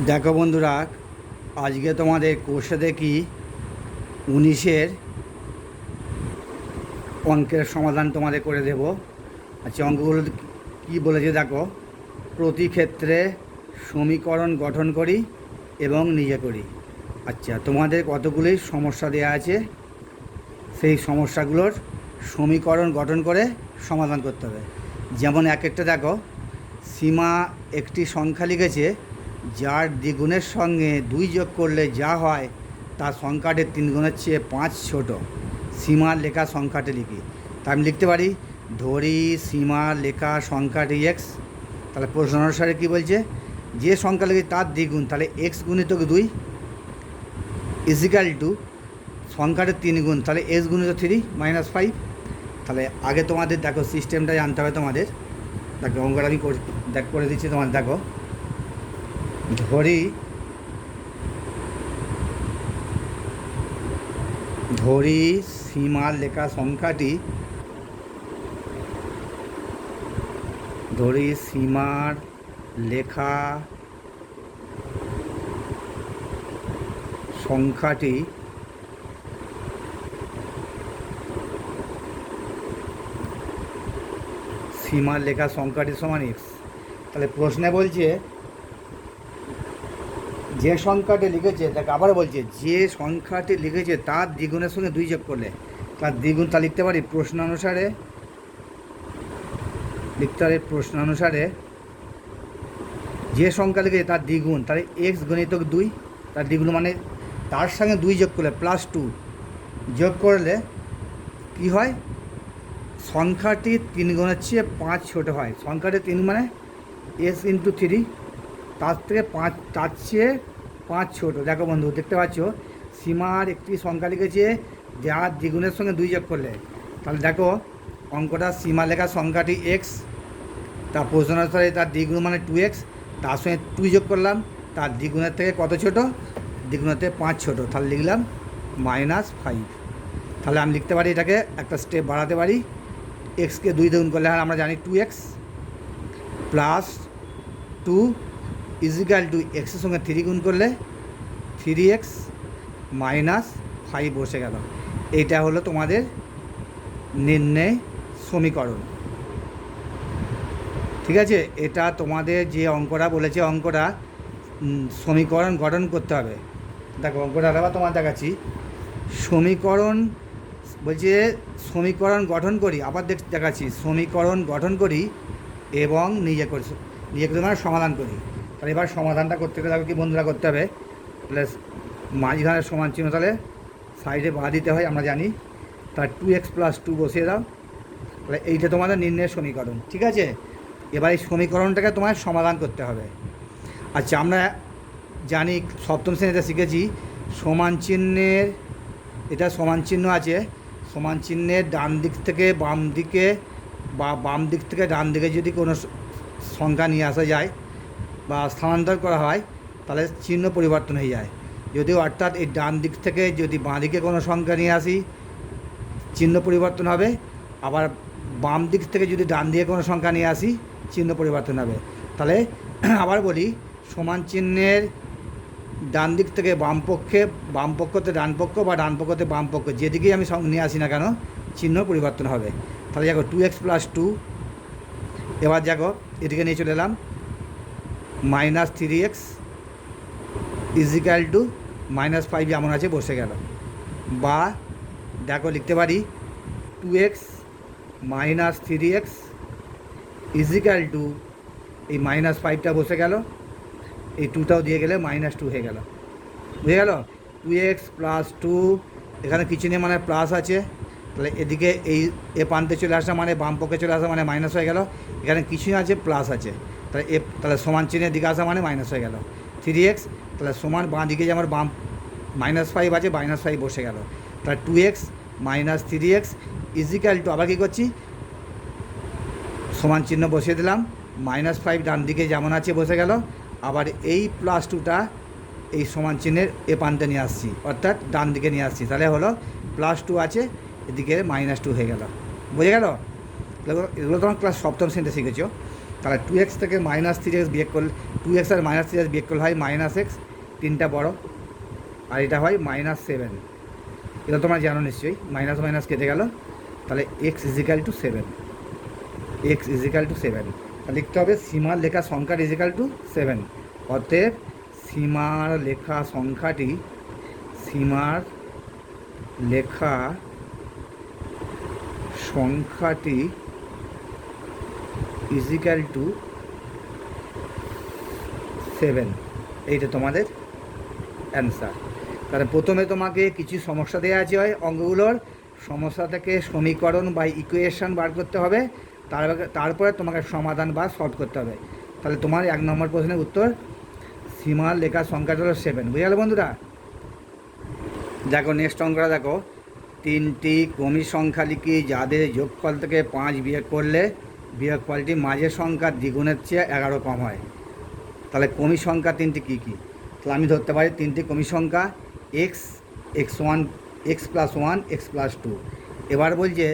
দেখো বন্ধুরা, আজকে তোমাদের কোর্সে দেখি 19-এর অঙ্কের সমাধান তোমাদের করে দেব। আচ্ছা, অঙ্কগুলো কী বলেছে দেখো। প্রতি ক্ষেত্রে সমীকরণ গঠন করি এবং নিজে করি। আচ্ছা, তোমাদের কতগুলি সমস্যা দেওয়া আছে, সেই সমস্যাগুলোর সমীকরণ গঠন করে সমাধান করতে হবে। যেমন এক একটা দেখো, সীমা একটি সংখ্যা লিখেছে যার দ্বিগুণের সঙ্গে 2 যোগ করলে যা হয় তার সংখ্যাটি 3 গুণের চেয়ে 5 ছোট। সীমার লেখা সংখ্যাটি লিখি। তা আমি লিখতে পারি, ধরি সীমার লেখা সংখ্যাটি এক্স। তাহলে প্রশ্ন অনুসারে কী বলছে, যে সংখ্যা লিখে তার দ্বিগুণ, তাহলে এক্স গুণিত 2 ইজিক্যাল টু সংখ্যাটি 3 গুণ, তাহলে এক্স গুণিত 3 -5। তাহলে আগে তোমাদের দেখো সিস্টেমটা জানতে হবে তোমাদের। দেখো অঙ্কটা আমি করে দিচ্ছি তোমার। দেখো, ধরি সীমার লেখা সংখ্যাটি, ধরি সীমার লেখা সংখ্যাটি সীমার লেখা সংখ্যাটি সমান এক্স। তাহলে প্রশ্নে বলছে যে সংখ্যাটি লিখেছে, তাকে আবার বলছে যে সংখ্যাটি লিখেছে তার দ্বিগুণের সঙ্গে 2 যোগ করলে তার দ্বিগুণ। তা লিখতে পারি প্রশ্নানুসারে, যে সংখ্যা লিখেছে তার দ্বিগুণ, তাহলে এক্স গণিত 2, তার দ্বিগুণ মানে তার সঙ্গে 2 যোগ করলে +2 যোগ করলে কি হয়, সংখ্যাটি 3 গুণের চেয়ে 5 ছোট হয়। সংখ্যাটি 3 মানে এক্স ইন্টু 3, তার থেকে 5, তার চেয়ে 5 ছোট। দেখো বন্ধু, দেখতে পাচ্ছ সীমার একটি সংখ্যা লিখেছে যার দ্বিগুণের সঙ্গে 2 যোগ করলে। তাহলে দেখো অঙ্কটা, সীমা লেখা সংখ্যাটি এক্স, তার প্রশ্ন অনুসারে তার দ্বিগুণ মানে 2x, তার সঙ্গে 2 যোগ করলাম, তার দ্বিগুণের থেকে কত ছোট, দ্বিগুণের থেকে 5 ছোট। তাহলে লিখলাম -5। তাহলে আমি লিখতে পারি, এটাকে একটা স্টেপ বাড়াতে পারি। এক্সকে 2 দ্বিগুণ করলে আর আমরা জানি 2x + 2 ইজিক্যাল টু এক্সের সঙ্গে 3 গুণ করলে 3x -5 বসে গেল। এইটা হলো তোমাদের নির্ণয় সমীকরণ। ঠিক আছে, এটা তোমাদের যে অঙ্কটা বলেছে, অঙ্কটা সমীকরণ গঠন করতে হবে। দেখো অঙ্কটা আবার তোমার দেখাচ্ছি। সমীকরণ বলছে, সমীকরণ গঠন করি, আবার দেখাচ্ছি, সমীকরণ গঠন করি এবং নিজে করি মানে সমাধান করি। তাহলে এবার সমাধানটা করতে গেলে কি বন্ধুরা করতে হবে, তাহলে মাঝখানে সমান চিহ্ন, তাহলে সাইডে বাঁ দিতে হয় আমরা জানি। তার 2x + 2 বসিয়ে দাও। তাহলে এইটা তোমাদের নির্ণয়ের সমীকরণ। ঠিক আছে, এবার এই সমীকরণটাকে তোমার সমাধান করতে হবে। আচ্ছা, আমরা জানি সপ্তম শ্রেণীতে শিখেছি সমান চিহ্নের, এটা সমান চিহ্ন আছে, সমান চিহ্নের ডান দিক থেকে বাম দিকে বা বাম দিক থেকে ডান দিকে যদি কোনো সংখ্যা নিয়ে আসা যায় বা স্থানান্তর করা হয়, তাহলে চিহ্ন পরিবর্তন হয়ে যায়। যদি অর্থাৎ এই ডান দিক থেকে যদি বাঁ দিকে কোনো সংখ্যা নিয়ে আসি, চিহ্ন পরিবর্তন হবে। আবার বাম দিক থেকে যদি ডান দিকে কোনো সংখ্যা নিয়ে আসি, চিহ্ন পরিবর্তন হবে। তাহলে আবার বলি, সমান চিহ্নের ডান দিক থেকে বাম পক্ষতে ডান পক্ষ বা ডান পক্ষতে বাম পক্ষ, যেদিকেই আমি নিয়ে আসি না কেন, চিহ্ন পরিবর্তন হবে। তাহলে দেখো 2x + 2, এবার দেখো এদিকে নিয়ে চলে এলাম, -3x ইজিক্যাল টু -5 যেমন আছে বসে গেল। বা দেখো লিখতে পারি 2x - 3x ইজিক্যাল টু এই -5টা বসে গেল, এই 2টাও দিয়ে গেলে -2 হয়ে গেল। বুঝে গেল, 2x + 2, এখানে কিছু নেই মানে প্লাস আছে। তাহলে এদিকে এই প্রান্তে চলে আসা মানে বাম পক্ষে চলে আসা মানে মাইনাস হয়ে গেল। এখানে কিছুই আছে, প্লাস আছে। তাহলে তাহলে সমান চিহ্নের দিকে আসা মানে মাইনাস হয়ে গেল। 3x তাহলে সমান বাঁ দিকে যে আমার বাম -5 আছে, -5 বসে গেল। তাহলে 2x - 3x ইজিক্যাল টু, আবার কী করছি, সমান চিহ্ন বসিয়ে দিলাম, -5 ডান দিকে যেমন আছে বসে গেল। আবার এই +2টা এই সমান চিহ্নের প্রান্তে নিয়ে আসছি, অর্থাৎ ডান দিকে নিয়ে আসছি। তাহলে হলো +2 আছে, এদিকে -2 হয়ে গেল। বুঝে গেল? এগুলো তোমার ক্লাস সপ্তম শ্রেণীতে শিখেছো। তাহলে 2x থেকে -3x বিয়োগ করলে 2x আর -3x বিয়োগ করলে হয় -x, তিনটা বড়, আর এটা হয় -7। এটা তোমরা জানো নিশ্চয়ই, মাইনাস মাইনাস কেটে গেল, তাহলে x is equal to 7, x is equal to 7। তাহলে লিখতে হবে সীমার লেখা সংখ্যাটি ইজিক্যাল টু 7। অতএব সীমার লেখা সংখ্যাটি, সীমার লেখা সংখ্যাটি ইজিক্যাল টু 7। এইটা তোমাদের অ্যান্সার। তাহলে প্রথমে তোমাকে কিছু সমস্যা দেওয়া আছে হয় অঙ্কগুলোর, সমস্যা থেকে সমীকরণ বা ইকুয়েশন বার করতে হবে, তারপরে তোমাকে সমাধান বা সলভ করতে হবে। তাহলে তোমার 1 নম্বর প্রশ্নের উত্তর সীমার লেখা সংখ্যাটা হলো 7। বুঝে গেল বন্ধুরা? দেখো নেক্সট অঙ্কটা দেখো, 3টি ক্রমিক সংখ্যা লিখি যাদের যোগফল থেকে 5 বিয়োগ করলে বিয়োগফলটি মাঝের সংখ্যার দ্বিগুণের চেয়ে 11 কম হয়। তাহলে ক্রমিক সংখ্যা 3টি কী কী? তাহলে আমি ধরতে পারি 3টি ক্রমিক সংখ্যা এক্স, x1, x+1, x+2। এবার বলছে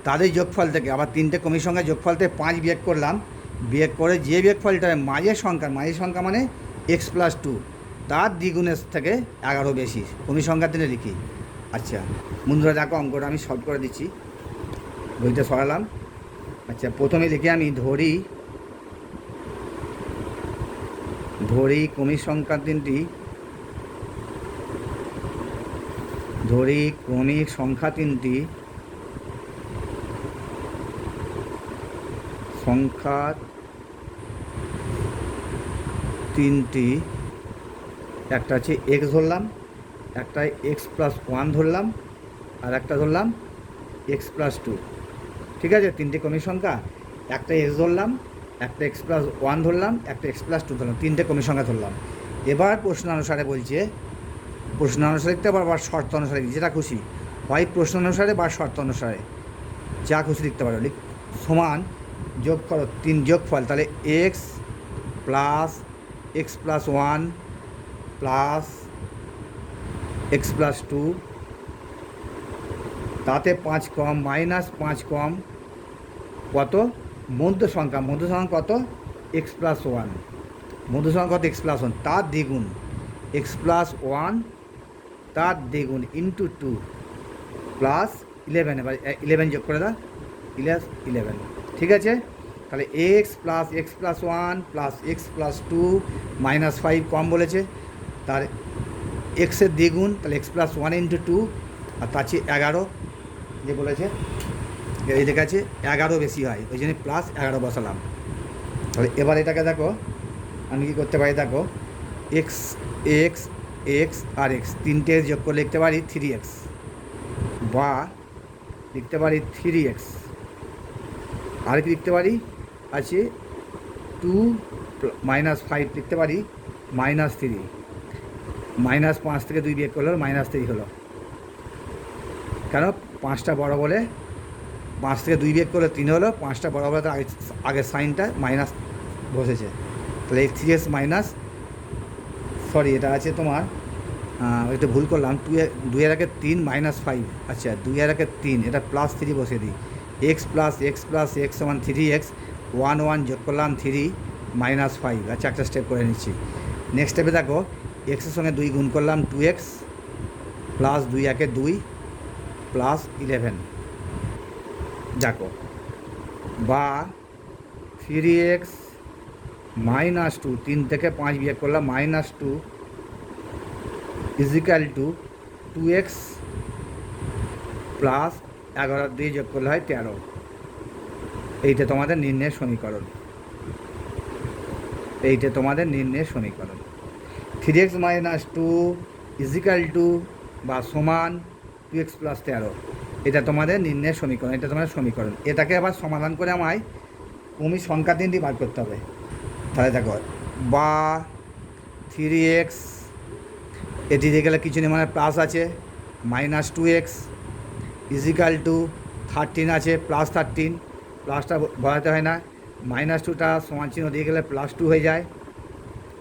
তাদের যোগফল থেকে, আবার 3টে ক্রমিক সংখ্যা যোগফল থেকে 5 বিয়োগ করলাম, বিয়োগ করে যে বিয়োগফলটা মাঝের সংখ্যা মানে x+2, তার দ্বিগুণের থেকে 11 বেশি, ক্রমিক সংখ্যা 3 লিখি। আচ্ছা বন্ধুরা দেখো অঙ্কটা আমি সলভ করে দিচ্ছি, বইটা সরালাম। আচ্ছা প্রথমে লিখে আমি ধরি ক্রমিক সংখ্যা 3টি, ধরি ক্রমিক সংখ্যা 3টি, একটা আছে x ধরলাম, একটা x+1 ধরলাম, আর একটা ধরলাম x+2। ঠিক আছে, 3টে ক্রমিক সংখ্যা, একটা x ধরলাম, একটা x+1 ধরলাম, একটা x+2 ধরলাম, 3টে ক্রমিক সংখ্যা ধরলাম। এবার প্রশ্ন অনুসারে বলছে, প্রশ্ন অনুসারে লিখতে পারো বা শর্ত অনুসারে, যেটা খুশি, হয় প্রশ্ন অনুসারে বা শর্ত অনুসারে, যা খুশি লিখতে পারো। সমান যোগ করো 3 যোগফল, তাহলে x plus x+1 plus x+2, তাতে 5 কম, -5 কম, কত? মধ্য সংখ্যা কত? x+1, মধ্য সংখ্যা কত? x+1, তার দ্বিগুণ, x+1 তার দ্বিগুণ ইন্টু 2 প্লাস 11। এবার 11 যোগ করে দাও, 11। ঠিক আছে, তাহলে x plus x+1 plus x+2 -5 কম বলেছে, তার এক্সের দ্বিগুণ, তাহলে x+1 ইন্টু 2, আর তার চেয়ে 11 যে বলেছে, এই দেখে আছে 11 বেশি হয়, ওই জন্য +11 বসালাম। তাহলে এবার এটাকে দেখো আমি কী করতে পারি, দেখো এক্স আর এক্স তিনটে যোগ করে লিখতে পারি 3x, বা লিখতে পারি 3x, আর কি লিখতে পারি আছে 2 -5 লিখতে পারি -3, -5 থেকে 2 বিয়োগ করলে -3 হলো। কেন? 5টা বড় বলে, 5 থেকে 2 বিয়োগ করলে 3 হলো, 5টা বড় বলে আগের সাইনটা মাইনাস বসেছে। তাহলে 3x মাইনাস, সরি এটা আছে তোমার, একটু ভুল করলাম, 2 এর আগে 3 -5, আচ্ছা 2 এর আগে 3, এটা +3 বসিয়ে দিই, x প্লাস x সমান 3x, 1 যোগ করলাম 3 -5। আচ্ছা একটা স্টেপ করে নিচ্ছি। নেক্সট স্টেপে দেখো এক্সের সঙ্গে 2 গুণ করলাম 2x প্লাস 2 একে 2 প্লাস 11, দেখো, বা 3x -2, 3 থেকে 5 বিয়োগ করলাম -2 ইজিক্যাল টু 2x প্লাস 11 দিয়ে যোগ করলে হয় 13। এইটা তোমাদের নির্ণয়ের সমীকরণ, 3x -2 ইজিক্যাল টু বা সমান 2x প্লাস 13, এটা তোমাদের নির্ণয়ের সমীকরণ, এটাকে আবার সমাধান করে আমায় ক্রমিক সংখ্যা 3টি বার করতে হবে। তাহলে দেখো, বা 3x, এটি দিয়ে গেলে কিছু নেই, মানে প্লাস আছে, -2x ইজিক্যাল টু 13 আছে, +13, প্লাসটা বলাতে হয় না, -2টা সমান চিহ্ন দিয়ে গেলে +2 হয়ে যায়,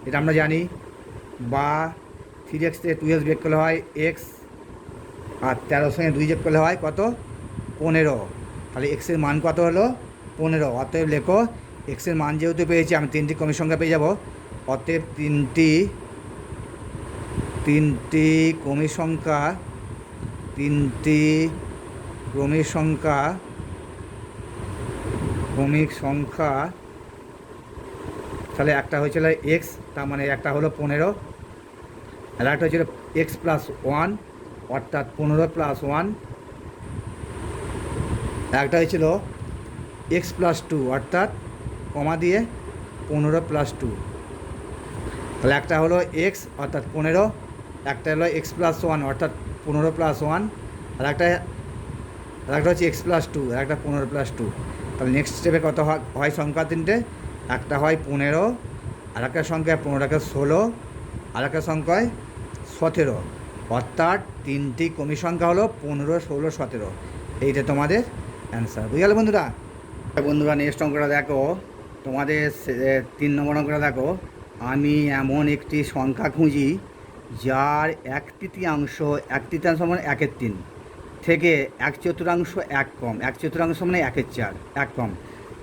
এটা আমরা জানি। বা 3x থেকে 2x বিয়োগ করলে হয় x, আর 13 সঙ্গে 2 যোগ করলে হয় কত? 15। তাহলে x এর মান কত হলো? 15। অতএব লেখো এক্সের মান যেহেতু পেয়েছি আমি তিনটি ক্রমিক সংখ্যা পেয়ে যাব। অতএব তিনটি ক্রমিক সংখ্যা তাহলে একটা হয়েছিল এক্স, তার মানে একটা হলো 15, আর একটা হয়েছিল এক্স প্লাস 1 অর্থাৎ 15 প্লাস 1, একটা হয়েছিল এক্স প্লাস 2 অর্থাৎ কমা দিয়ে 15 প্লাস 2। তাহলে একটা হলো এক্স অর্থাৎ 15, একটা হলো এক্স প্লাস 1 অর্থাৎ 15 প্লাস 1, আর একটা হচ্ছে এক্স প্লাস 2 আর একটা 15 প্লাস 2। তাহলে নেক্সট স্টেপে কত হয় সংখ্যা তিনটে, একটা হয় 15, আর একটা সংখ্যায় 15টাকে 16, আর একটা সংখ্যায় 17, অর্থাৎ তিনটি ক্রমিক সংখ্যা হলো 15, 16, 17। এইটা তোমাদের অ্যান্সার। বুঝে গেল বন্ধুরা? নেক্সট অঙ্কটা দেখো, তোমাদের 3 নম্বর অঙ্কটা দেখো। আমি এমন একটি সংখ্যা খুঁজি যার 1/3 মানে 1/3 থেকে 1/4 এক কম। 1/4 মানে 1/4 এক কম।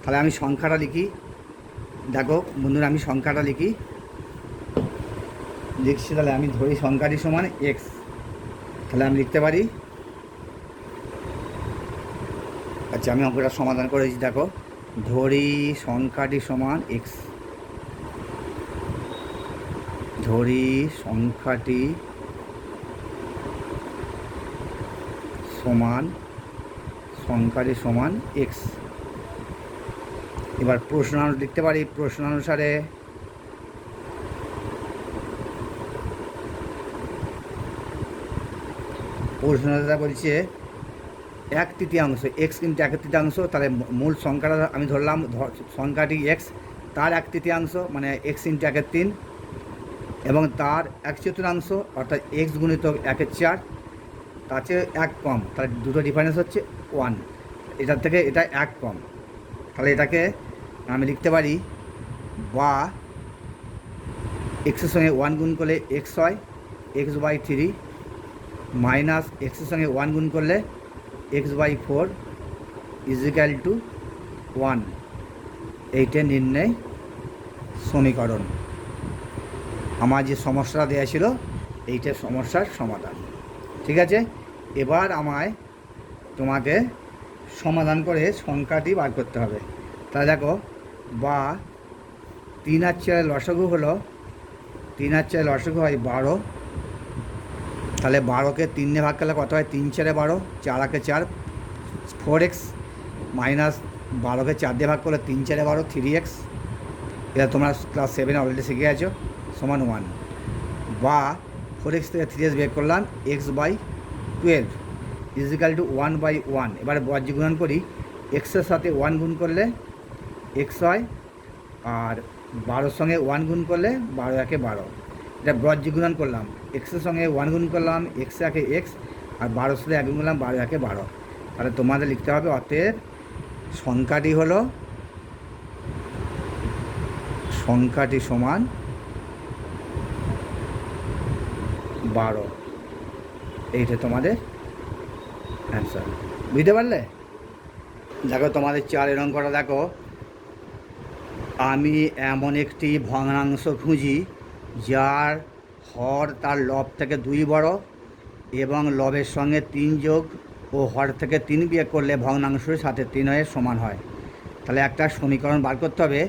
তাহলে আমি সংখ্যাটা লিখি। দেখো বন্ধুরা, আমি সংখ্যাটা লিখছি। তাহলে আমি ধরি সংখ্যাটি সমান এক্স। তাহলে আমি লিখতে পারি, আচ্ছা আমি অঙ্কটা সমাধান করেছি। দেখো, ধরি সংখ্যাটি সমান এক্স। ধরি সংখ্যাটি সমান এক্স। এবার প্রশ্ন লিখতে পারি। প্রশ্ন অনুসারে বলছে 1/3 এক্স কিন্তু 1/3, তাহলে মূল সংখ্যাটা আমি ধরলাম সংখ্যাটি এক্স, তার 1/3 মানে এক্স ইন্টু 1/3 এবং তার 1/4 অর্থাৎ এক্স গুণিতক 1/4, তার চেয়ে এক কম। তাহলে দুটো ডিফারেন্স হচ্ছে 1, এটার থেকে এটা এক কম। তাহলে এটাকে আমি লিখতে পারি, বা এক্সের সঙ্গে 1 গুণ করলে এক্স হয় x/3 মাইনাস এক্সের সঙ্গে 1 গুণ করলে x/4 ইজিক্যাল টু 1। এইটা নির্ণয় সমীকরণ। আমার যে সমস্যাটা দেওয়া ছিল এইটা সমস্যার সমাধান। ঠিক আছে, এবার তোমাকে সমাধান করে সংখ্যাটি বার করতে হবে। তাহলে দেখো, বা 3 আর 4 লসাগু হলো, 3 আর 4 লসাগু হয় 12। তাহলে 12কে 3 দিয়ে ভাগ করলে কত হয়? 3 4 12, 4 আর 4 4x মাইনাস 12কে 4 দিয়ে ভাগ করলে 3 4 12 3x। এটা তোমরা ক্লাস 7 অলরেডি শিখে গেছো, সমান 1। বা 4x থেকে 3x বের করলাম x/12 ইজিক্যাল টু 1/1। এবারে বর্জ্য গুণন করি। এক্সের সাথে 1 গুণ করলে এক্স হয়, আর 12 সঙ্গে 1 গুণ করলে 12 একে 12। এটা বর্জ্য গুণন করলাম। এক্সের সঙ্গে 1 গুণ করলাম এক্স একে এক্স, আর 12 সাথে 1 গুণ করলাম 12 একে 12। তাহলে তোমাদের লিখতে হবে, অতএব সংখ্যাটি সমান 12। এইটা তোমাদের অ্যান্সার। বুঝতে পারলে? দেখো তোমাদের 4 অঙ্কটা দেখো। আমি এমন একটি ভগ্নাংশ খুঁজি যার হর তার লব থেকে 2 বড় এবং লবের সঙ্গে 3 যোগ ও হর থেকে 3 বিয়োগ করলে ভগ্নাংশের সাথে 3 হয়ে সমান হয়। তাহলে একটা সমীকরণ বার করতে হবে।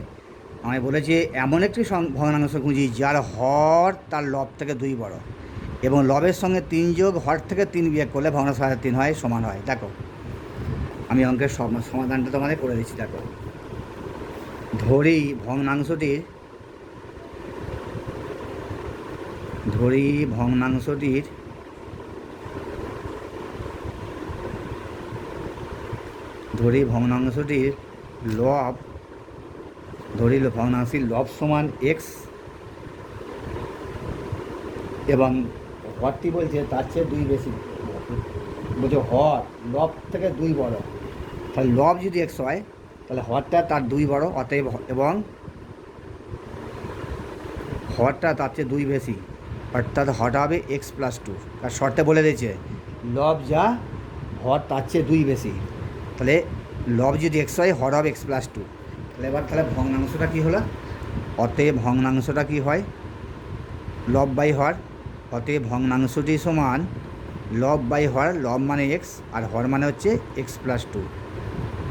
আমি বলেছি এমন একটি ভগ্নাংশ খুঁজি যার হর তার লব থেকে 2 বড় এবং লবের সঙ্গে 3 যোগ হর থেকে 3 বিয়োগ করলে ভগ্নাংশের সাথে 3 হয় সমান হয়। দেখো আমি অঙ্কের সমাধানটা তোমাদের করে দিচ্ছি। দেখো, ধরি ভগ্নাংশটির ভগ্নাংশটির লব সমান এক্স এবং হরটি বলছে তার চেয়ে 2 বেশি। বলছে হর লব থেকে 2 বড়। তাহলে লব যদি এক্স হয় তাহলে হরটা তার 2 বড়, অতএব এবং হরটা তার চেয়ে 2 বেশি, অর্থাৎ হরটা হবে x+2। তার শর্তে বলে দিয়েছে লব যা হর তার চেয়ে 2 বেশি। তাহলে লব যদি এক্স হয় হর হবে x+2। তাহলে ভগ্নাংশটা কী হলো? অতএব ভগ্নাংশটা কী হয়? লব বাই হর। অতএব ভগ্নাংশটি সমান লব বাই হর। লব মানে এক্স আর হর মানে হচ্ছে এক্স প্লাস টু।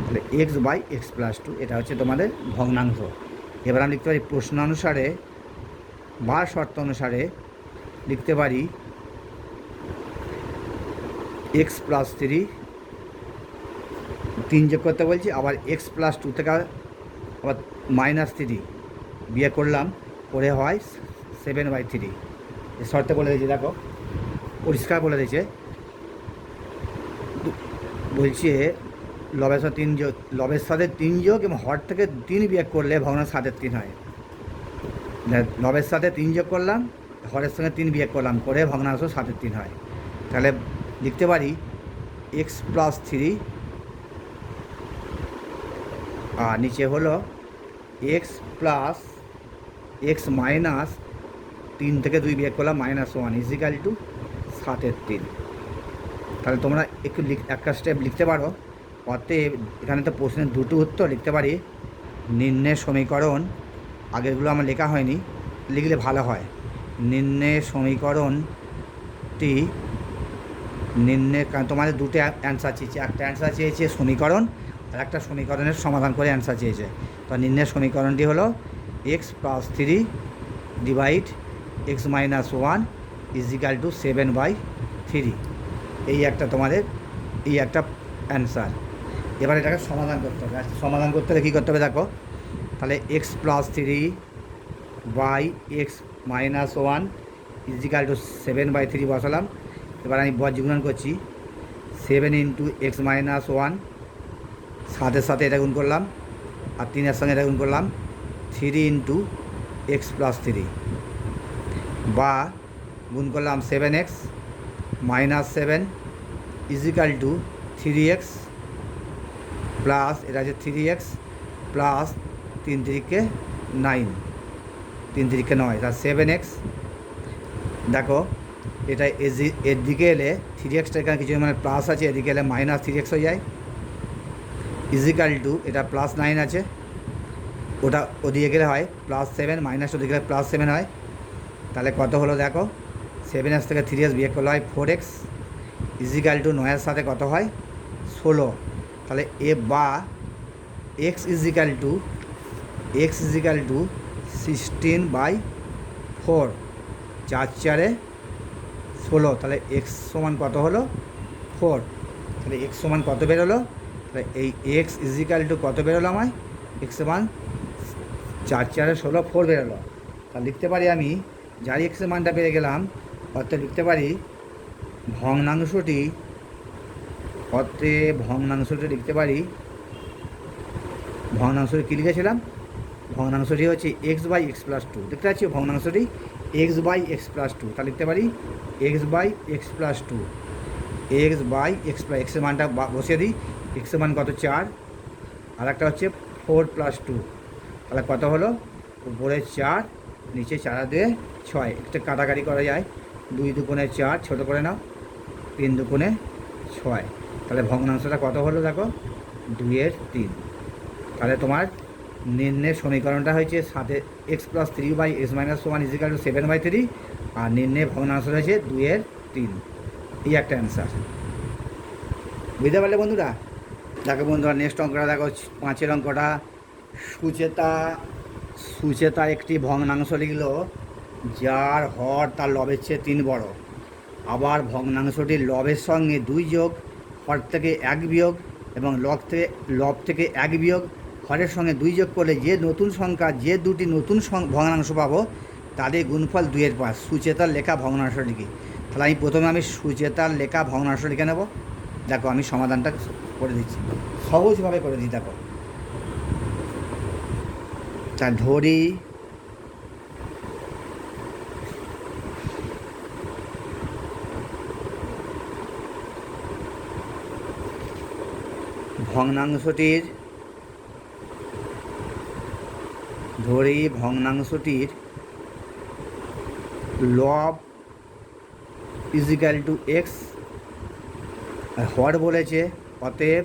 তাহলে X by x plus two, এটা হচ্ছে তোমাদের ভগ্নাংশ। এবার আমি লিখতে পারি প্রশ্নানুসারে বা শর্ত অনুসারে লিখতে পারি এক্স প্লাস থ্রি, 3 যোগ করতে বলছি, আবার এক্স প্লাস টু থেকে আবার মাইনাস থ্রি বিয়ে করলাম, করে হয় 7/3। শর্তে বলে দিয়েছে, দেখো পরিষ্কার বলে দিয়েছে, বলছে লবের সাথে 3 যোগ এবং হর থেকে 3 বিয়োগ করলে ভগ্নাংশ 7/3 হয়। লবের সাথে 3 যোগ করলাম, হরের সঙ্গে 3 বিয়োগ করলাম, করে ভগ্নাংশ 7/3 হয়। তাহলে লিখতে পারি এক্স প্লাস থ্রি আর নিচে হলো এক্স প্লাস এক্স মাইনাস 3 থেকে 2 বিয়োগ করলাম -1 ইজিক্যাল টু 7/3। তাহলে তোমরা একটু একটা স্টেপ লিখতে পারো। অতএব এখানে তো প্রশ্নের দুটো উত্তর লিখতে পারি। নিম্নের সমীকরণ, আগেরগুলো আমার লেখা হয়নি, লিখলে ভালো হয়। নিম্নের সমীকরণটি, তোমাদের দুটো অ্যান্সার চেয়েছে, একটা অ্যান্সার চেয়েছে সমীকরণ আর একটা সমীকরণের সমাধান করে অ্যান্সার চেয়েছে। তো নিম্নের সমীকরণটি হলো X plus three divide X minus one is equal to 7/3। এই একটা তোমাদের এই একটা অ্যান্সার। এবার এটাকে সমাধান করতে হবে। সমাধান করতে হলে কী করতে হবে দেখো, তাহলে X plus three by X minus one is equal to 7/3 বসালাম। এবার আমি বজ্রগুণন করছি, 7 ইন্টু এক্স মাইনাস ওয়ান, সাথে সাথে এটা গুণ করলাম আর 3-এর সঙ্গে এটা গুণ করলাম, 3 ইন্টু এক্স প্লাস থ্রি, বা গুণ করলাম 7x minus 7 is equal to 3x plus, এটা হচ্ছে 3x প্লাস 3 3 9, 3 3 9, তা 7x। দেখো এটা এর দিকে এলে 3xটা এখানে কিছু মানে প্লাস আছে, এদিকে এলে -3x হয়ে যায় ইজিক্যাল টু, এটা +9 আছে, ওটা ওদিকে গেলে হয় +7, মাইনাস ওদিকে গেলে +7 হয়। তাহলে কত হলো দেখো, 7x থেকে 3x বিয়োগ করলে হয় 4x ইজিক্যাল টু 9-এর সাথে কত হয় 16। তাহলে বা এক্স ইজিক্যাল টু 16/4, 4 4 16। তাহলে এক্স সমান কত হলো 4। তাহলে এক্স সমান কত বেরোলো, তাহলে এই এক্স ইজিক্যাল টু কত বেরোলো আমায়, এক্স সমান 4 4 16 4 বেরোলো। তাহলে লিখতে পারি আমি, যার এক্সের মানটা পেয়ে গেলাম, অর্থাৎ লিখতে পারি ভগ্নাংশটি লিখতে পারি, ভগ্নাংশটি কী লিখেছিলাম, ভগ্নাংশটি হচ্ছে x by x plus two. দেখতে পাচ্ছি ভগ্নাংশটি x by x plus two. তাহলে লিখতে পারি x by x plus two, x by x plus, এক্সের মানটা বসিয়ে দিই, এক্সের মান কত 4, আর একটা হচ্ছে 4 + 2। তাহলে কত হলো, উপরে 4 নিচে 4 দিয়ে 6, একটা কাটাকাটি করা যায়, 2 2 4 ছোটো করে নাও, 3 2 6। তাহলে ভগ্নাংশটা কত হলো দেখো, 2/3। তাহলে তোমার নিম্নের সমীকরণটা হয়েছে সাথে X plus three by X minus one is equal to 7/3, আর নিম্নের ভগ্নাংশ রয়েছে 2/3। এই একটা অ্যান্সার। বুঝতে পারলে বন্ধুরা? দেখো বন্ধুরা, নেক্সট অঙ্কটা দেখো, 5-এর অঙ্কটা। সুচেতা একটি ভগ্নাংশ লিখল যার হর তার লবের চেয়ে 3 বড়। আবার ভগ্নাংশটির লবের সঙ্গে 2 যোগ, হর থেকে 1 বিয়োগ এবং লব থেকে 1 বিয়োগ হরের সঙ্গে 2 যোগ করলে যে নতুন সংখ্যা, যে দুটি নতুন ভগ্নাংশ পাবো তাদের গুণফল 2/5। সুচেতার লেখা ভগ্নাংশ লিখি। তাহলে আমি সুচেতার লেখা ভগ্নাংশ লিখে নেব। দেখো আমি সমাধানটা করে দিচ্ছি, সহজভাবে করে দিই। দেখো, তা ধরি ভগ্নাংশটির লব ইজিক্যাল টু এক্স, হর বলেছে, অতএব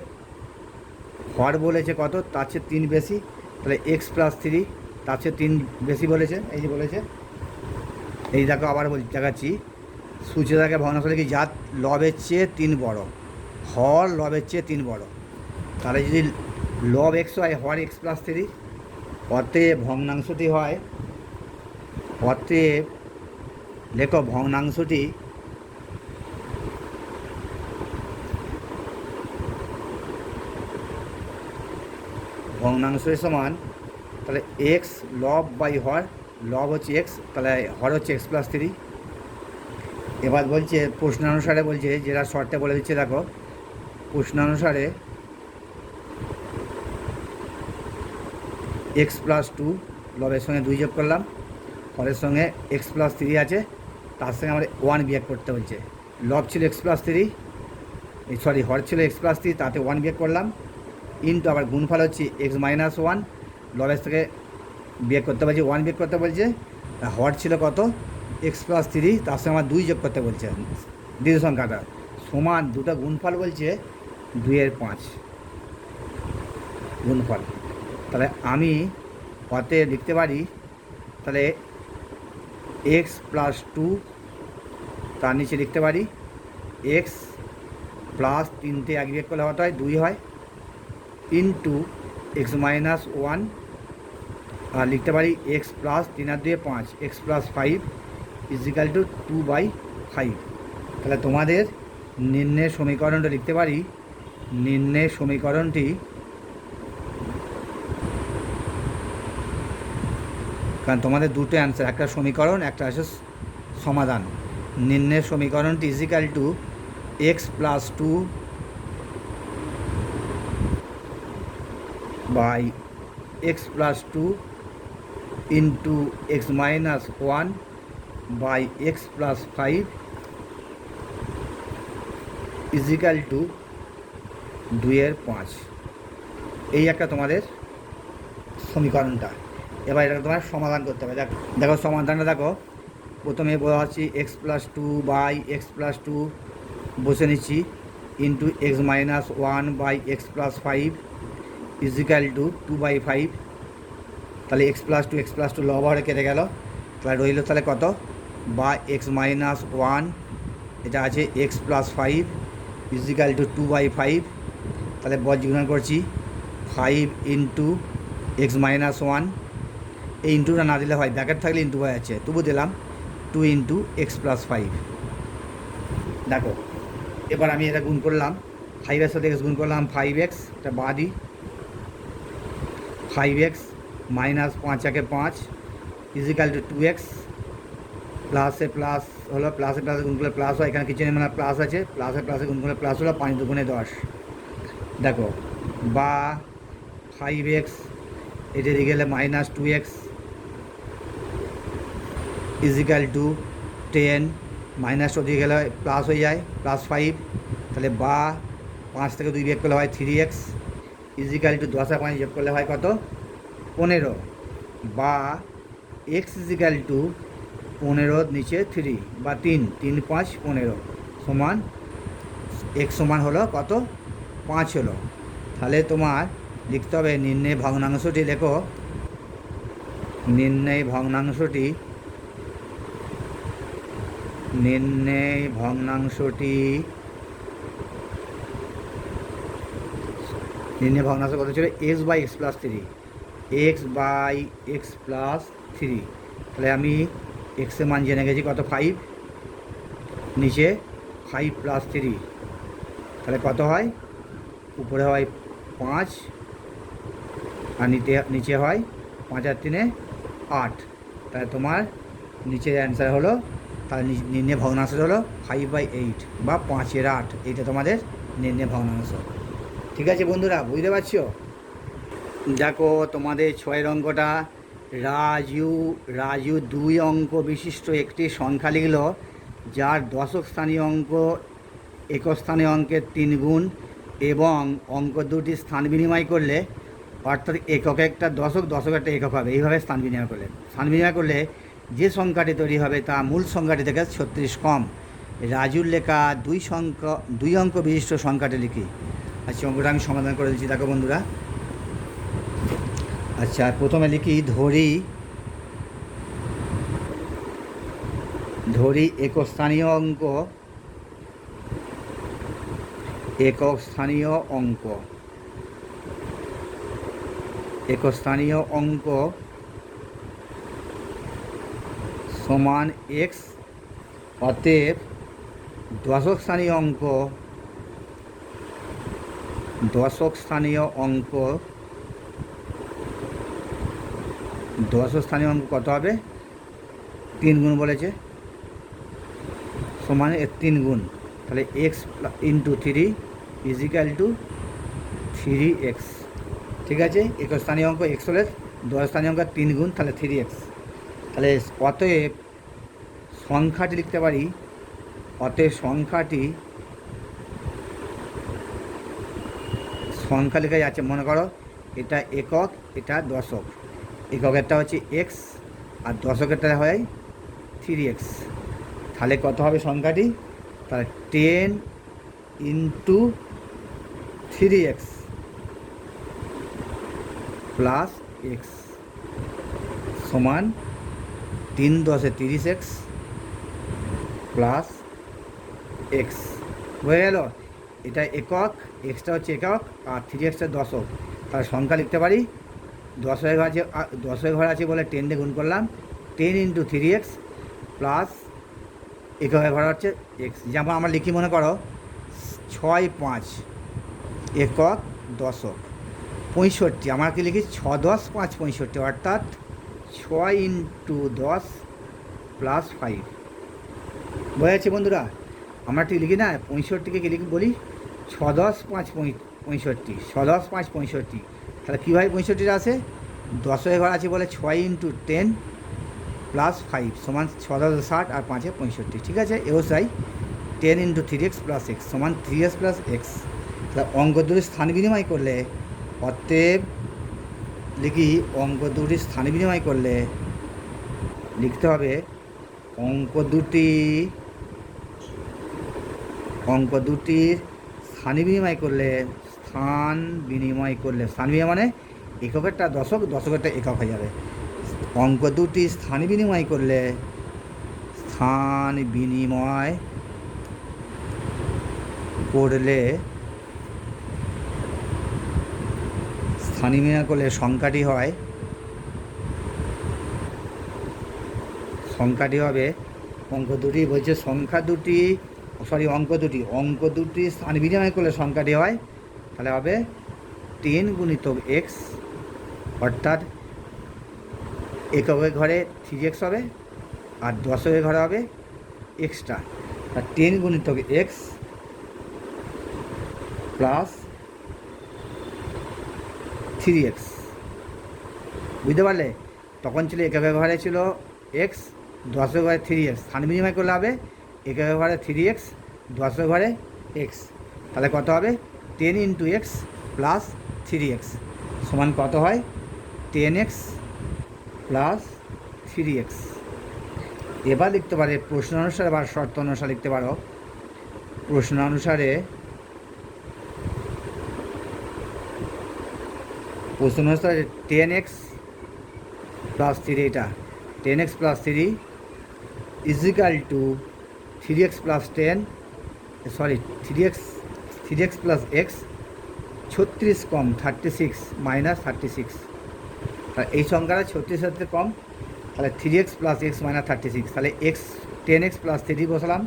হর বলেছে কত, তার চেয়ে 3 বেশি, তাহলে এক্স প্লাস থ্রি, তার চেয়ে 3 বেশি বলেছে, এই যে বলেছে, এই দেখো আবার দেখাচ্ছি, সূচকের ভগ্নাংশ লিখি যার লবের চেয়ে 3 বড়, হর লবের চেয়ে 3 বড়। তাহলে যদি লব এক্স হয়, হর এক্স প্লাস থ্রি, অতএব ভগ্নাংশটি হয়, অতএব লেখো ভগ্নাংশটি ভগ্নাংশের সমান, তাহলে এক্স লব বাই হর, লব হচ্ছে এক্স, তাহলে হর হচ্ছে এক্স প্লাস থ্রি। এবার বলছে প্রশ্নানুসারে, বলছে যেটা শর্টে বলে দিচ্ছে, দেখো প্রশ্নানুসারে এক্স প্লাস টু, লবের সঙ্গে 2 যোগ করলাম, হরের সঙ্গে এক্স প্লাস থ্রি আছে, তার সঙ্গে আমরা 1 বিয়োগ করতে বলছে। লব ছিল এক্স প্লাস থ্রি, সরি হর ছিল এক্স প্লাস থ্রি, তাতে 1 বিয়োগ করলাম, ইন্টু আবার গুণফল হচ্ছে এক্স মাইনাস 1, লবের থেকে বিয়োগ করতে বলছে, 1 বিয়োগ করতে বলছে। হর ছিল কত, এক্স প্লাস থ্রি, তার সঙ্গে আমার 2 যোগ করতে বলছে দ্বিতীয় সংখ্যাটা, সমান দুটো গুণফল বলছে 2/5 গুণফল। তাহলে আমি অতে লিখতে পারি, তাহলে এক্স প্লাস টু, তার নিচে লিখতে পারি এক্স প্লাস 3 1 বিয়োগ করলে হতে হয় 2 হয়, ইন্টু এক্স মাইনাস 1, আর লিখতে পারি x plus 3 R 2 5, x plus 5 is equal to 2/5। তাহলে তোমাদের নির্ণয়ের সমীকরণটা লিখতে পারি, নির্ণয়ের সমীকরণটি, কারণ তোমাদের দুটো অ্যান্সার, একটা সমীকরণ, একটা আছে সমাধান। নির্ণয়ের সমীকরণটি is equal to X plus two by x plus two into X minus 1 by x plus 5 is equal to 2/5। এই একটা তোমাদের সমীকরণটা। এবার এটা তোমার সমাধান করতে হবে। দেখো সমাধানটা দেখো, প্রথমে বলা হচ্ছে X plus two by x plus two বসে নিচ্ছি, into X minus 1 by x plus 5 is equal to 2/5। তাহলে এক্স প্লাস টু লব হরে কেটে গেল, তাহলে রইল তাহলে কত, বা এক্স মাইনাস 1, এটা আছে এক্স প্লাস 5 ইজিক্যাল টু 2/5। তাহলে বজ্রীকরণ করছি, 5 ইন্টু এক্স মাইনাস 1, এই ইন্টুটা না দিলে হয়, ব্র্যাকেট থাকলে ইন্টু হয়ে যাচ্ছে, তবু দিলাম 2 ইন্টু এক্স প্লাস 5। দেখো এবার আমি এটা গুণ করলাম, 5 এর সাথে এক্স গুণ করলাম, 5x, এটা বাদি 5x মাইনাস 5 একে 5 ইজিক্যাল টু 2x, প্লাসে প্লাস হলো, প্লাসে প্লাসে গুণ করলে প্লাস হয়, এখানে কিছু নেই মানে প্লাস আছে, প্লাসে প্লাসে গুণ করলে প্লাস হলো, 5 দুগুণে 10। দেখো বা 5x, এটা দিয়ে গেলে minus 2x is equal two 10, minus দিয়ে গেলে প্লাস হয়ে যায়, প্লাস 5, তাহলে বা 5 থেকে 2 বিয়োগ করলে হয় 3x ইজিক্যাল টু 10 আর 5 যোগ করলে হয় কত, 15, বা x ইজিক্যাল টু 15 নিচে 3 বা 3 3 5 15 সমান x সমান হলো কত, 5 হলো। তাহলে তোমার লিখতে হবে নির্ণয় ভগ্নাংশটি, লেখো নির্ণয় ভগ্নাংশটি, নির্ণয় ভগ্নাংশটি, নির্ণয় ভগ্নাংশ কত ছিল, X by x plus three, X by x plus three. তাহলে আমি এক্সের মান জেনে গেছি কত, 5, নিচে 5 প্লাস 3, তাহলে কত হয়, উপরে হয় 5 আর নিচে হয় 5 আর 3 8। তাহলে তোমার নিচের অ্যান্সার হলো, তাহলে নির্ণয় ভগ্নাংশ হলো 5/8 বা 5/8, এইটা তোমাদের নির্ণয় ভগ্নাংশ। ঠিক আছে বন্ধুরা, বুঝতে পারছো? দেখো তোমাদের 6 অঙ্কটা, রাজু 2 অঙ্ক বিশিষ্ট একটি সংখ্যা লিখল যার দশক স্থানীয় অঙ্ক একক স্থানীয় অঙ্কের 3 গুণ, এবং অঙ্ক দুটি স্থান বিনিময় করলে, অর্থাৎ একক একটা দশক, দশক একটা একক হবে, এইভাবে স্থান বিনিময় করলে যে সংখ্যাটি তৈরি হবে তা মূল সংখ্যাটি থেকে 36 কম। রাজুর লেখা 2 অঙ্ক বিশিষ্ট সংখ্যাটি লিখি। আচ্ছা অঙ্কটা আমি সমাধান করে দিচ্ছি। দেখো বন্ধুরা, আচ্ছা, প্রথমে লিখি ধরি, একক স্থানীয় অঙ্ক, একক স্থানীয় অঙ্ক, একক স্থানীয় অঙ্ক সমান এক্স। অতএব দশক স্থানীয় অঙ্ক, দশক স্থানীয় অঙ্ক, দশক স্থানীয় অঙ্ক কত হবে? 3 গুণ বলেছে, সমান এর 3 গুণ। তাহলে x into 3 is equal to 3x। ঠিক আছে, একক স্থানীয় অঙ্ক এক্স হলে দশ স্থানীয় অঙ্ক 3 গুণ, তাহলে 3x। তাহলে অতএব সংখ্যাটি লিখতে পারি, অতএব সংখ্যাটি, সংখ্যা লেখা যাচ্ছে, মনে করো এটা একক, এটা দশক। এককেরটা হচ্ছে এক্স আর দশকেরটা হয় 3x। তাহলে কত হবে সংখ্যাটি? তাহলে 10 ইন্টু 3x প্লাস এক্স সমান 3 10 30x প্লাস এক্স। হয়ে গেল। এটা একক, এক্সটা হচ্ছে একক আর 3xটা দশক। তাহলে সংখ্যা লিখতে পারি, দশকের ঘর আছে, দশকের ঘর আছে বলে 10 দিয়ে গুণ করলাম, 10 ইন্টু 3x প্লাস এককের ঘর হচ্ছে এক্স। যেমন আমরা লিখি, মনে করো 6 5 একক দশক 65। আমরা কি লিখি 6 10 5 65, অর্থাৎ 6 ইন্টু 10 প্লাস 5। বোঝা বন্ধুরা? আমরা ঠিক লিখি না, 65কে কি লিখি বলি 6 10 5 65, 6 10 5 65। তাহলে কীভাবে 65টা আসে? দশকের ঘর আছে বলে 6 ইন্টু 10 প্লাস 5 সমান 6 10 60 আর 5 65। ঠিক আছে, এও চাই 10 ইন্টু 3x প্লাস এক্স সমান 3x প্লাস এক্স। তাহলে অঙ্ক দুটি স্থান বিনিময় করলে, অতএব লিখি অঙ্ক দুটি স্থান বিনিময় করলে লিখতে হবে অঙ্ক দুটির স্থান বিনিময় করলে, স্থান বিনিময় মানে এককেরটা দশক, দশকেরটা একক হয়ে যাবে। অঙ্ক দুটি স্থান বিনিময় করলে, স্থান বিনিময় করলে সংখ্যাটি হবে অঙ্ক দুটি বলছে অঙ্ক দুটি স্থান বিনিময় করলে সংখ্যাটি হয়, তাহলে হবে 10 গুণিতক এক্স, অর্থাৎ এককের ঘরে 3x হবে আর দশকের ঘরে হবে এক্সট্রা। আর 10 গুণিতক এক্স প্লাস 3x। বুঝতে পারলে? তখন ছিল এককের ঘরে ছিল এক্স, দশের ঘরে 3x। স্থান বিনিময় করলে হবে এককের ঘরে 3x, দশের ঘরে এক্স। তাহলে কত হবে? 10 ইন্টু এক্স প্লাস 3x সমান কত হয়? 10x plus 3x। এবার লিখতে পারে প্রশ্ন অনুসারে বা শর্ত অনুসারে লিখতে পারো। প্রশ্ন অনুসারে 10x প্লাস 3, এটা 10x plus 3 is equal to 3x plus 10, 3x plus X 36 কম 36 মাইনাস 36। তাহলে এই সংখ্যাটা 36 থেকে কম, তাহলে 3x প্লাস এক্স মাইনাস 36। তাহলে এক্স 10x প্লাস 3 বসালাম,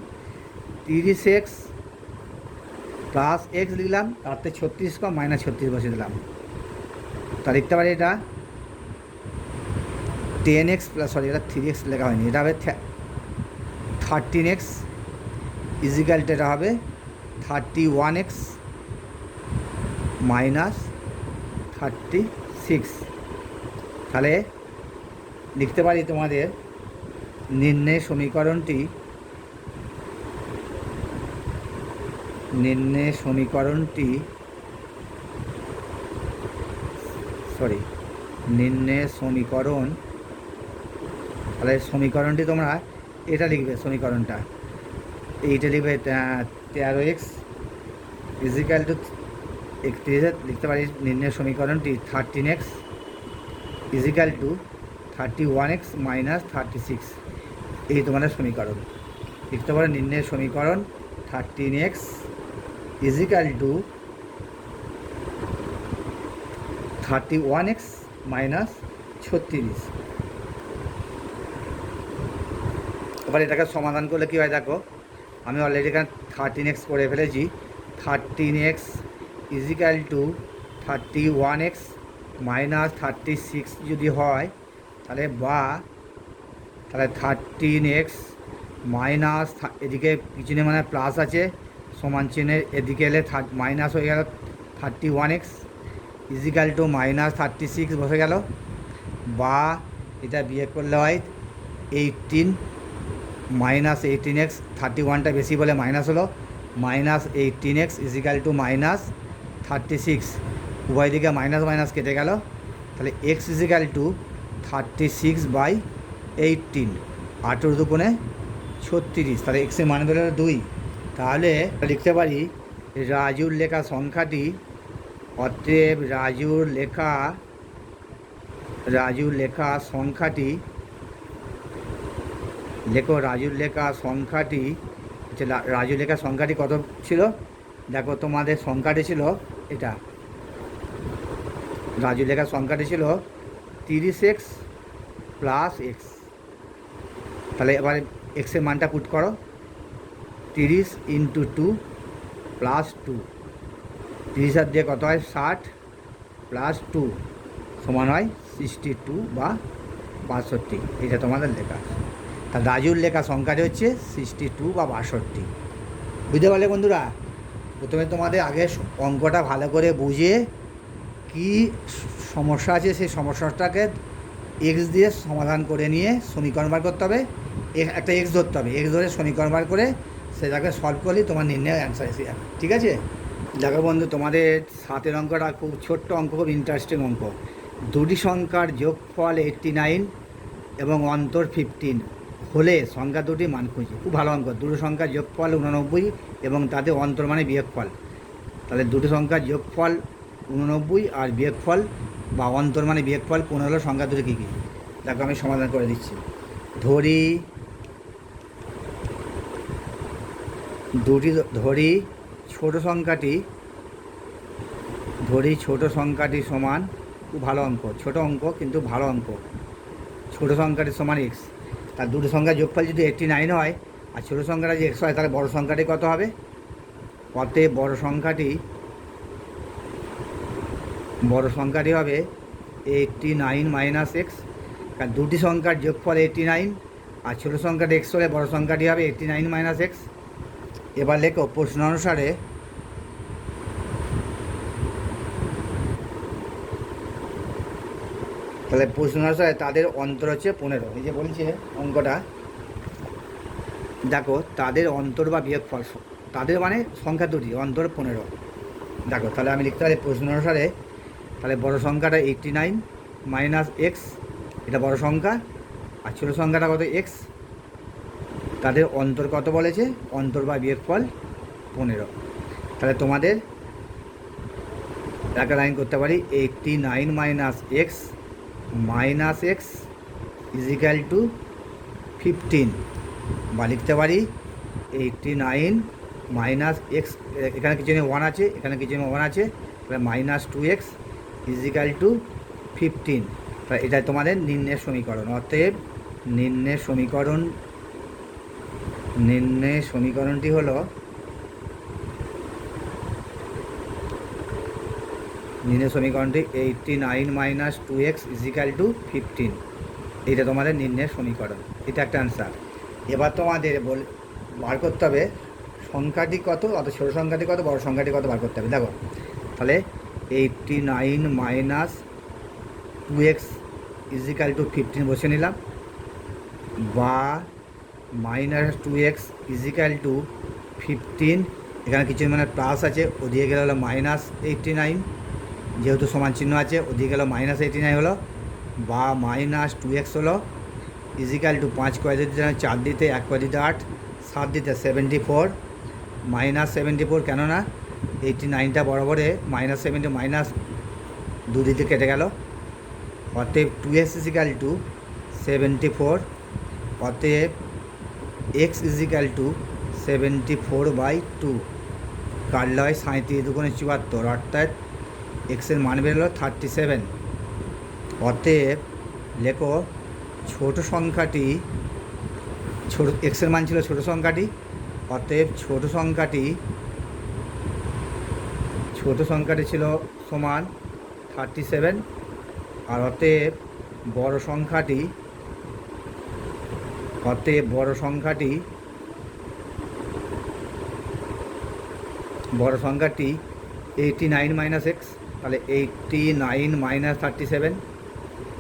30x প্লাস এক্স লিখলাম, তাতে 36 কম মাইনাস 36 বসিয়ে দিলাম। তা লিখতে পারি এটা 10x প্লাস, এটা 3x লেখা হয়নি, এটা হবে 13x ইজিক্যাল টু, এটা হবে 31x মাইনাস 36। তাহলে লিখতে পারি তোমাদের নির্ণয় সমীকরণটি, নির্ণয় সমীকরণ, তাহলে সমীকরণটি তোমরা এটা লিখবে, সমীকরণটা এইটা লিখবে 13x ইজিক্যাল টু 31। লিখতে পারি নির্ণয় সমীকরণটি 13x is equal two 31x minus 36, এই তোমাদের সমীকরণ। লিখতে পারো নিম্নের সমীকরণ 13x is equal two 31x minus 36। এবার এটাকে সমাধান করলে কী হয় দেখো, আমি অলরেডি এখানে 13x করে ফেলেছি। 13x is equal two 31x minus 36 যদি হয় তাহলে তাহলে 13x মাইনাস, এদিকে কিছু নেই মানে প্লাস আছে, সমান চিহ্নের এদিকে এলে মাইনাস হয়ে গেল 31x ইজিক্যাল টু মাইনাস 36 বসে গেল, বা এটা বিয়োগ করলে হয় 18 মাইনাস 18x, 31টা বেশি বলে মাইনাস হলো, minus 18x is equal two minus 36, উভয় দিকে মাইনাস মাইনাস কেটে গেল, তাহলে x ইজিক্যাল টু 36/18, 18 দুগুণে 36, তাহলে এক্সের মান হলো 2। তাহলে লিখতে পারি রাজুর লেখা সংখ্যাটি, অতএব রাজুর লেখা সংখ্যাটি, লেখো রাজুর লেখা সংখ্যাটি, রাজুর লেখা সংখ্যাটি কত ছিল দেখো, তোমাদের সংখ্যাটি ছিল এটা, রাজুর লেখা সংখ্যাটি ছিল 30x প্লাস x। তাহলে এবার এক্সের মানটা পুট করো, 30 ইন্টু 2 প্লাস 2, 30 আর দিয়ে কত হয় 60 প্লাস 2 সমান হয় 62 বা 62, এটা তোমাদের লেখা। তা রাজুর লেখা সংখ্যাটি হচ্ছে 62 বা 62। বুঝতে পারলে বন্ধুরা? প্রথমে তোমাদের আগে অঙ্কটা ভালো করে বুঝে কি সমস্যা আছে সেই সমস্যাটাকে এক্স দিয়ে সমাধান করে নিয়ে সমীকরণ বার করতে হবে, একটা এক্স ধরতে হবে, এক্স ধরে সমীকরণ বার করে সেটাকে সলভ করলেই তোমার নির্ণয় অ্যান্সার এসে যাবে। ঠিক আছে? দেখো বন্ধু, তোমাদের 7 অঙ্কটা খুব ছোট্ট অঙ্ক, খুব ইন্টারেস্টিং অঙ্ক। দুটি সংখ্যার যোগফল 89 এবং অন্তর 15 হলে সংখ্যা দুটি মান খুঁজি। খুব ভালো অঙ্ক। দুটো সংখ্যার যোগফল 89 এবং তাদের অন্তর মানে বিয়োগফল। তাহলে দুটো সংখ্যার যোগফল 89 আর বিয়োগফল বা অন্তর মানে বিয়োগফল 15 হলো সংখ্যা দুটো কী কী? দেখো আমি সমাধান করে দিচ্ছি। ধরি ছোট সংখ্যাটি সমান, খুব ভালো অঙ্ক, ছোট অঙ্ক কিন্তু ভালো অঙ্ক, ছোট সংখ্যাটি সমান x। তার দুটো সংখ্যার যোগফল যদি 89 হয় আর ছোটো সংখ্যাটা যদি x হয়, তাহলে বড় সংখ্যাটি কত হবে? অতএব বড় সংখ্যাটি হবে 89 মাইনাস x। কারণ দুটি সংখ্যার যোগফল 89 আর ছোটো সংখ্যাটা x হলে বড় সংখ্যাটি হবে 89 মাইনাস x। এবার লেখো প্রশ্ন অনুসারে তাহলে প্রশ্ন অনুসারে তাদের অন্তর হচ্ছে 15। এই যে বলছে অঙ্কটা, দেখো তাদের অন্তর বা বিয়োগফল, তাদের মানে সংখ্যা দুটি, অন্তর 15। দেখো তাহলে আমি লিখতে পারি প্রশ্ন অনুসারে, তাহলে বড় সংখ্যাটা 89 মাইনাস এক্স, এটা বড় সংখ্যা, আর ছোটো সংখ্যাটা কত x, তাদের অন্তর কত বলেছে? অন্তর বা বিয়োগফল 15। তাহলে তোমাদের একটা লাইন করতে পারি 89 মাইনাস এক্স ইজিক্যাল টু 15, বা লিখতে পারি 89 মাইনাস এক্স, এখানে কিছু নেই 1 আছে, এখানে কিছু নেই 1 আছে, তাহলে মাইনাস 2x ইজিক্যাল টু 15। তাহলে এটা তোমাদের নিম্নের সমীকরণ। অতএব নিম্নের সমীকরণটি হলো, নিম্নের সমীকরণটি 89 মাইনাস 2x ইজিক্যাল টু 15, এটা তোমাদের নিম্নের সমীকরণ। এটা একটা অ্যান্সার। এবার তোমাদের বার করতে হবে সংখ্যাটি কত, অত ছোটো সংখ্যাটি কত, বড় সংখ্যাটি কত বার করতে হবে। দেখো তাহলে 89 মাইনাস 2x ইজিক্যাল টু 15 বসে নিলাম, বা মাইনাস 2x ইজিক্যাল টু 15, এখানে কিছু মানে প্লাস আছে, ওদিকে গেলে হলো মাইনাস 89, যেহেতু সমান চিহ্ন আছে ওদিকে গেল মাইনাস 89 হলো, বা মাইনাস 2x হলো ইজিক্যাল টু 5 কয় দিতে 4 দিতে 1 কয় দিতে 8, 7 দিতে 74, মাইনাস 74, কেননা 89টা বরাবরে মাইনাস 70, মাইনাস 2 দিতে কেটে গেল, অতএব 2x ইজিক্যাল টু 74, অতএব x ইজিক্যাল টু 74/2, কাটলে হয় 37×2 = 74, অর্থাৎ এক্সের মান বেরোলো 37। অতএব লেখো ছোটো সংখ্যাটি, ছোটো এক্সের মান ছিল ছোটো সংখ্যাটি, অতএব ছোটো সংখ্যাটি ছিল সমান 37, আর অতএব বড় সংখ্যাটি 89 - x, তাহলে 89 - 37,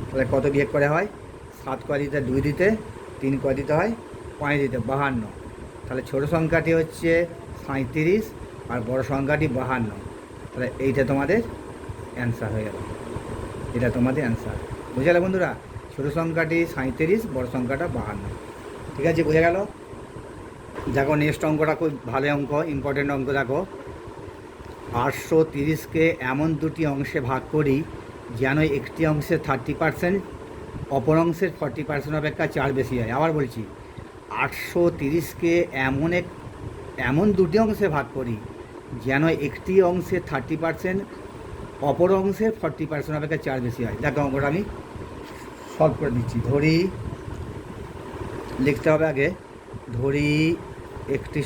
তাহলে কত বিয়োগ করে হয়? 7 ক দিতে 2 দিতে 3 ক দিতে হয় 5 দিতে 52, তাহলে ছোটো সংখ্যাটি হচ্ছে 37 আর বড় সংখ্যাটি 52, তাহলে এইটা তোমাদের অ্যান্সার হয়ে গেল। এটা তোমাদের অ্যান্সার, বুঝে গেল বন্ধুরা? ছোটো সংখ্যাটি 37, বড় সংখ্যাটা 52। ঠিক আছে, বুঝে গেল? দেখো নেক্সট অঙ্কটা খুব ভালো অঙ্ক, ইম্পর্টেন্ট অঙ্ক। দেখো 830কে এমন দুটি অংশে ভাগ করি যেন একটি অংশের 30%, অপর অংশের 40% অপেক্ষা 4 বেশি হয়। আবার বলছি, 830কে এমন দুটি অংশে ভাগ করি যেন একটি অংশের 30%, অপর অংশের 40% অপেক্ষা 4 বেশি হয়। দেখো অঙ্কটা আমি সলভ করে দিচ্ছি। ধরি, লিখতে হবে আগে, ধরি একটি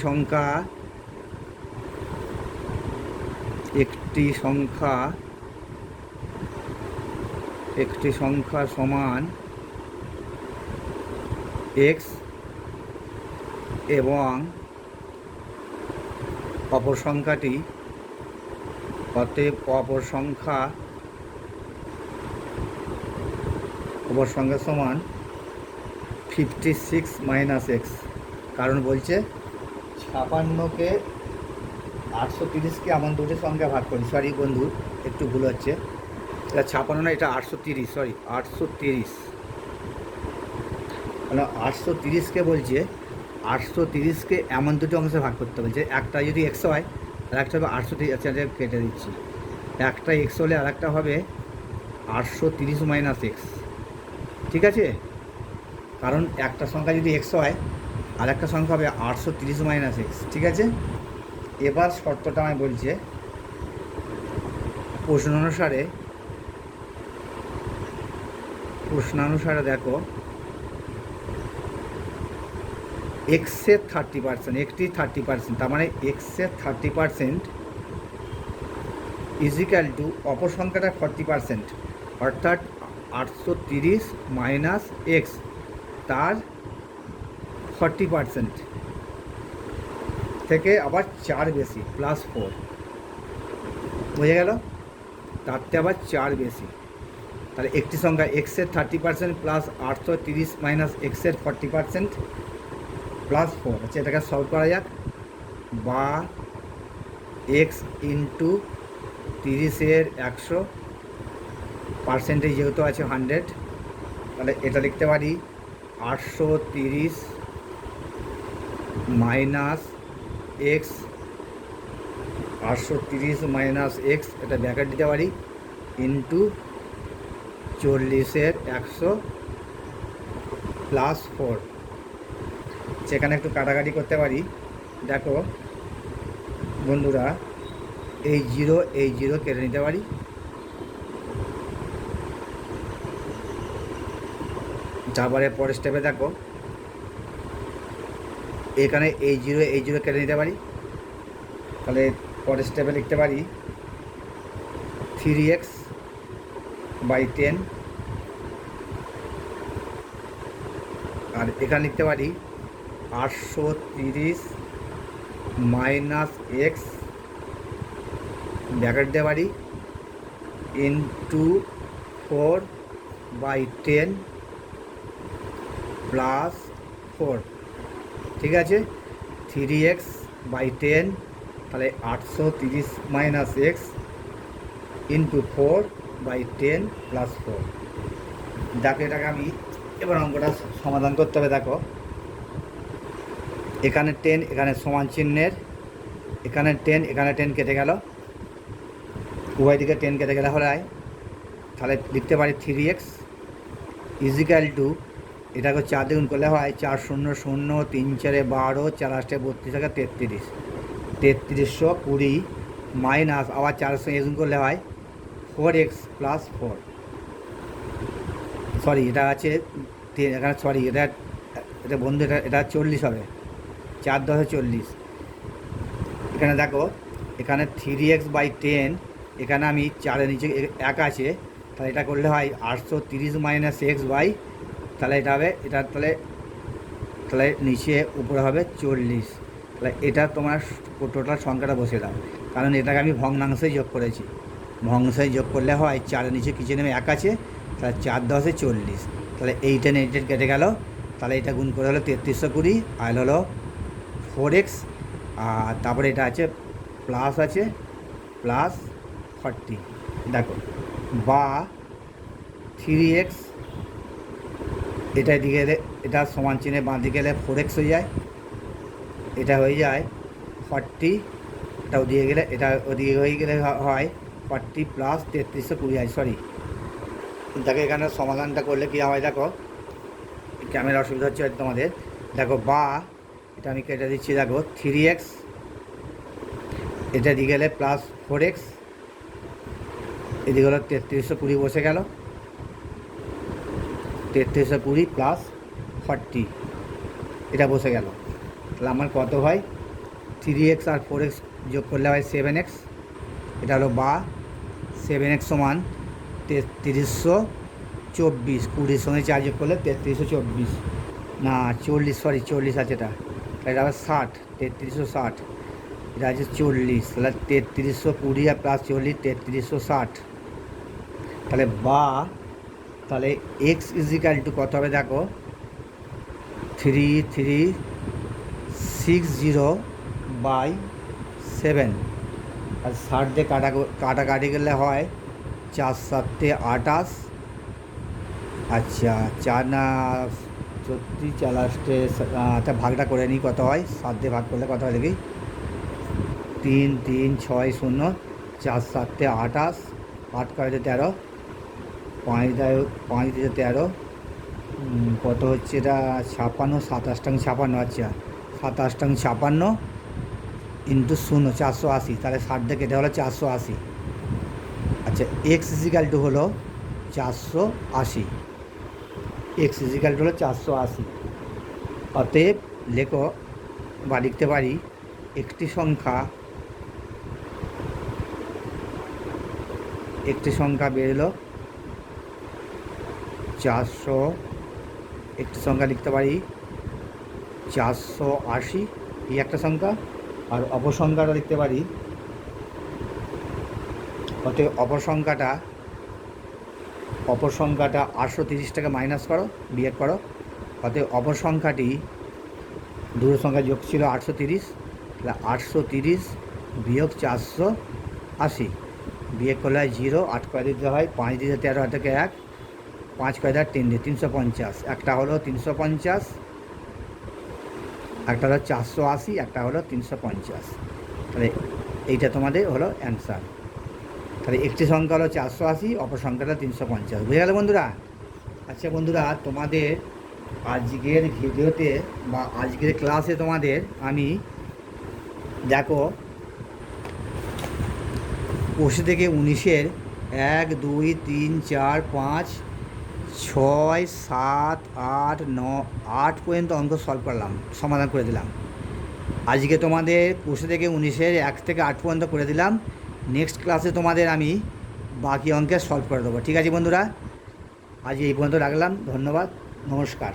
সংখ্যা সমান x এবং অপর সংখ্যাটি, অতএব অপর সংখ্যা সমান 56 - x। কারণ বলছে 56কে 830কে এমন দুটি সংখ্যা ভাগ করি, সরি বন্ধু একটু ভুল হচ্ছে, এটা 56 না, এটা 830, সরি 830, মানে 830কে বলছে 830কে এমন দুটো অংশে ভাগ করতে বলছে, একটা যদি 100 হয় আর একটা হবে 830। আচ্ছা কেটে দিচ্ছি, একটা 100 হলে আর একটা হবে 830 - x। ঠিক আছে, কারণ একটা সংখ্যা যদি 100 হয় আর একটা সংখ্যা হবে 830 - x। ঠিক আছে, এবার শর্তটা আমায় বলছে প্রশ্নানুসারে দেখো এক্সের 30%, একটি 30%, তার মানে এক্সের 30% ইজিক্যাল টু অপর সংখ্যাটা 40%, অর্থাৎ 830 - x, তার 40% থেকে আবার 4 বেশি, +4, বুঝে গেল? তারতে আবার 4 বেশি, তাহলে একটি সংখ্যা এক্সের 30% প্লাস 830 - এক্সের 40% +4। আচ্ছা, এটাকে সলভ করা যাক, বা এক্স ইন্টু 30-এর 100, পার্সেন্টেজ যেহেতু আছে 100, তাহলে এটা লিখতে পারি 830 - x, 830 - x, এটা ব্র্যাকেট দিতে পারি, ইন্টু 40-এর 100 +4। সেখানে একটু কাটাকাটি করতে পারি। দেখো বন্ধুরা, এই জিরো কেটে নিতে পারি, তারপরে পরের স্টেপে দেখো এখানে এই জিরো কেটে নিতে পারি, তাহলে পরের স্টেপে লিখতে পারি 3x / 10, আর এখানে লিখতে পারি 830 - x, ব্র্যাকেট দিতে পারি, ইন্টু 4/10 +4। ঠিক আছে, 3x / 10, তাহলে 830 - x ইন্টু 4/10 +4। দেখো এটাকে আমি এবার অঙ্কটা সমাধান করতে হবে। দেখো এখানে 10, এখানে সমান চিহ্নের, এখানে 10 কেটে গেল, উভয় দিকে 10 কেটে গেলে হয় তাহলে লিখতে পারি 3x ইজিক্যাল টু, এটাকে 4 দিয়ে গুণ করলে হয় 4 শূন্য শূন্য 3 4 12 4 8 32 টাকা 33, 3320 মাইনাস আবার 4 সঙ্গে গুণ করলে হয় 4x প্লাস 4, সরি এটা আছে এখানে, সরি এটা এটা বন্ধু এটা এটা 40 হবে, 4 10 40। এখানে দেখো এখানে 3x/10, এখানে আমি 4-এর নিচে 1 আছে, তাহলে এটা করলে হয় 830 মাইনাস এক্স বাই, তাহলে এটা হবে এটা, তাহলে তাহলে নিচে উপরে হবে 40। তাহলে এটা তোমার টোটাল সংখ্যাটা বসে দাও, কারণ এটাকে আমি ভগ্নাংশেই যোগ করেছি, ভগ্নাংশে যোগ করলে হয় 4-এর নিচে কিছু নেমে 1 আছে, তাহলে 4 10 40, তাহলে 8 and 8 কেটে গেল, তাহলে এটা গুণ করে হলো 3320, আর হলো 4x, আর তারপরে এটা আছে প্লাস আছে প্লাস 40, দেখো বা 3x, এটা দিকে এটা সমান চিহ্নে বাঁ দিকে গেলে 4x হয়ে যায়, এটা হয়ে যায় 40, এটা ওদিকে গেলে এটা ওদিকে হয়ে গেলে হয় 40 প্লাস 3320 হয়, সরি দেখো এখানে সমাধানটা করলে কী হয়, দেখো ক্যামেরা অসুবিধা হচ্ছে তোমাদের, দেখো বা এটা আমি কেটে দিচ্ছি, দেখো 3x, এটা দিকে গেলে প্লাস 4x, এদিকে হলো 3320 বসে গেল, 3320 প্লাস 40 এটা বসে গেল, তাহলে আমার কত হয় 3x আর 4x যোগ করলে হয় 7x, এটা হলো বা 7x সমান 3324, 20-র সঙ্গে 4 যোগ করলে 3324, না 40, সরি 40 আছে এটা হবে 60, 3360, এটা আছে 40, তাহলে 3320 আর প্লাস 40 3360, তাহলে বা তাহলে এক্স ইজিক্যাল টু কত হবে, দেখো 3360/7, আর 60 দিয়ে কাটাকাটি গেলে হয় 4 7 28, আচ্ছা 4 না 34, 4 লাস্টে আচ্ছা ভাগটা করে নিই কত হয়, 7 দিয়ে ভাগ করলে কত হয় দেখি, 3 3 6 0, 4 7 28, 8 করে 13, 5 দিয়ে 13, কত হচ্ছে এটা 56, 27 56, আচ্ছা 27 56 ইন্টু 0 480, তাহলে 60 দিয়ে কেটে হলো 480, আচ্ছা এক্স ইজিক্যাল টু হলো 480, এক্স ইজিক্যাল টু হলো 480, অতএব লেখো বা লিখতে পারি একটি সংখ্যা বেরোলো 400, একটি সংখ্যা লিখতে পারি 480, এই একটা সংখ্যা, আর অপর সংখ্যাটা লিখতে পারি, অতএব অপর সংখ্যাটা 830 টাকা মাইনাস করো, বিয়োগ করো, অতএব অপর সংখ্যাটি দুটো সংখ্যা যোগ ছিল 830, তাহলে 830 বিয়োগ 480, বিয়োগ করলে হয় 0, 8 কয় দিতে হয় 5 দিতে 13 থেকে 1, 5 কয় 3 দিয়ে 350, একটা হলো 350, একটা হলো 480, একটা হলো 350, তাহলে এইটা তোমাদের হলো অ্যান্সার। তাহলে একটি সংখ্যা হলো 480, অপর সংখ্যাটা 350, বুঝে গেল বন্ধুরা? আচ্ছা বন্ধুরা, তোমাদের আজকের ভিডিওতে বা আজকের ক্লাসে তোমাদের আমি দেখো 25 থেকে 19-এর 1 2 3 4 5 6 7 8 9 8 পর্যন্ত অঙ্ক সলভ করলাম, সমাধান করে দিলাম। আজকে তোমাদের 25 থেকে 19-এর 1 থেকে 8 পর্যন্ত করে দিলাম। নেক্সট ক্লাসে তোমাদের আমি বাকি অঙ্কের সলভ করে দেবো। ঠিক আছে বন্ধুরা, আজ এই পর্যন্ত রাখলাম। ধন্যবাদ, নমস্কার।